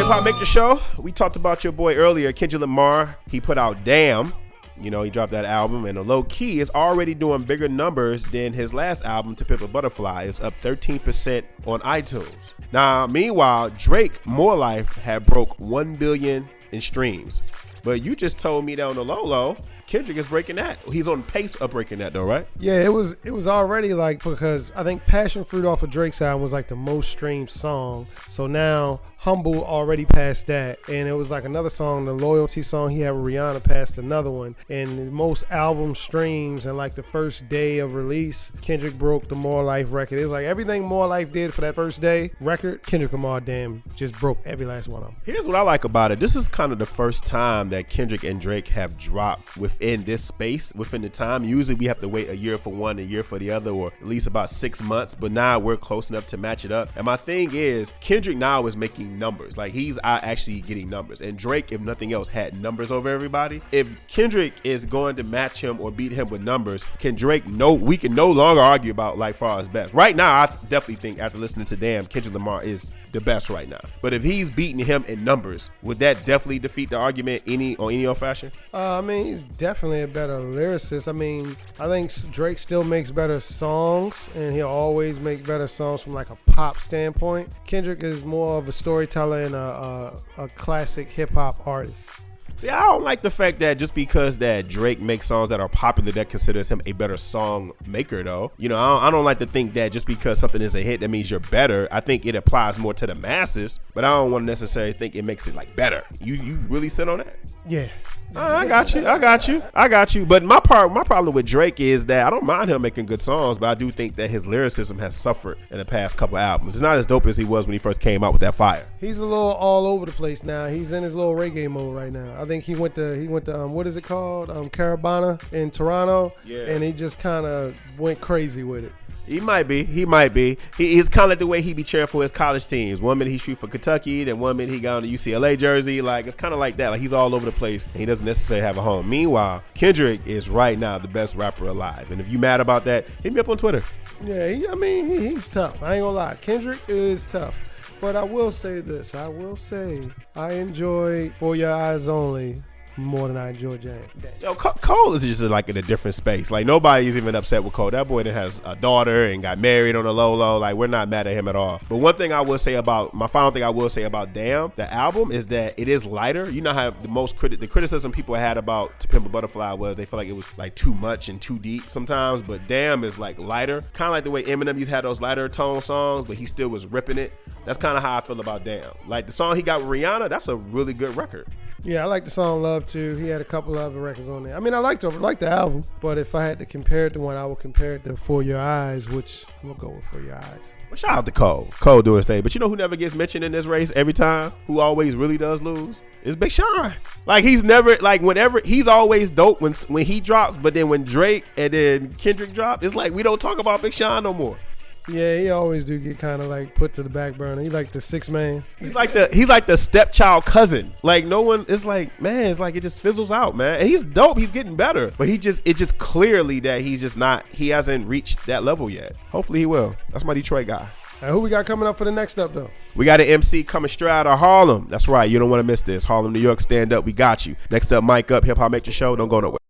Hip Hop Make the Show. We talked about your boy earlier, Kendrick Lamar. He put out Damn. You know, he dropped that album, and the low key is already doing bigger numbers than his last album, To Pimp a Butterfly. It's up 13% on iTunes. Now, meanwhile, Drake, More Life, had broke 1 billion in streams. But you just told me that on the low, Kendrick is breaking that. He's on pace of breaking that though, right? Yeah, it was already like, because I think Passion Fruit off of Drake's album was like the most streamed song. So now Humble already passed that, and it was like another song, the Loyalty song he had with Rihanna, passed another one. And most album streams and like the first day of release, Kendrick broke the More Life record. It was like everything More Life did for that first day record, Kendrick Lamar damn just broke every last one of them. Here's what I like about it. This is kind of the first time that Kendrick and Drake have dropped within this space, within the time. Usually we have to wait a year for one, a year for the other, or at least about 6 months, but now we're close enough to match it up. And my thing is, Kendrick now is making numbers. Like, he's actually getting numbers. And Drake, if nothing else, had numbers over everybody. If Kendrick is going to match him or beat him with numbers, can Drake we can no longer argue about like far as best. Right now, I definitely think after listening to Damn, Kendrick Lamar is the best right now. But if he's beating him in numbers, would that definitely defeat the argument any old fashion? I mean, he's definitely a better lyricist. I mean, I think Drake still makes better songs, and he'll always make better songs from like a pop standpoint. Kendrick is more of a storyteller and a classic hip hop artist. See, I don't like the fact that just because that Drake makes songs that are popular, that considers him a better song maker, though. You know, I don't like to think that just because something is a hit, that means you're better. I think it applies more to the masses, but I don't want to necessarily think it makes it like better. You really sit on that? Yeah. I got you. But my problem with Drake is that I don't mind him making good songs, but I do think that his lyricism has suffered in the past couple albums. It's not as dope as he was when he first came out with that Fire. He's a little all over the place now. He's in his little reggae mode right now. I think he went to what is it called? Caravana in Toronto. Yeah. And he just kind of went crazy with it. He might be. He's kind of like the way he be cheering for his college teams. 1 minute he shoot for Kentucky, then 1 minute he got on the UCLA jersey. Like, it's kind of like that. Like, he's all over the place, and he doesn't necessarily have a home. Meanwhile, Kendrick is right now the best rapper alive. And if you mad about that, hit me up on Twitter. Yeah, he's tough. I ain't gonna lie. Kendrick is tough. But I will say this. I enjoy For Your Eyes Only more than I enjoy James. Yo, Cole is just like in a different space. Like, nobody's even upset with Cole. That boy that has a daughter and got married on the low. Like, we're not mad at him at all. But one thing I will say about my final thing I will say about Damn, the album, is that it is lighter. You know how the criticism people had about To Pimp a Butterfly was they feel like it was like too much and too deep sometimes. But Damn is like lighter, kind of like the way Eminem used to have those lighter tone songs, but he still was ripping it. That's kind of how I feel about Damn. Like, the song he got with Rihanna, that's a really good record. Yeah, I like the song Love too. He had a couple other records on there. I mean, I like the album, but if I had to compare it to one, I would compare it to For Your Eyes, which I'm gonna go with For Your Eyes. Well, shout out to Cole. Cole doing his thing. But you know who never gets mentioned in this race every time? Who always really does lose? Is Big Sean. Like, he's never, like, whenever, he's always dope when he drops, but then when Drake and then Kendrick drop, it's like we don't talk about Big Sean no more. Yeah, he always do get kind of like put to the back burner. He like the sixth man. He's like the stepchild cousin. Like, no one. It's like, man, it's like it just fizzles out, man. And he's dope. He's getting better, but it just clearly that he's just not. He hasn't reached that level yet. Hopefully he will. That's my Detroit guy. And who we got coming up for the next up though? We got an MC coming straight out of Harlem. That's right. You don't want to miss this. Harlem, New York, stand up. We got you. Next up, Mike Up, Hip Hop Make the Show. Don't go nowhere.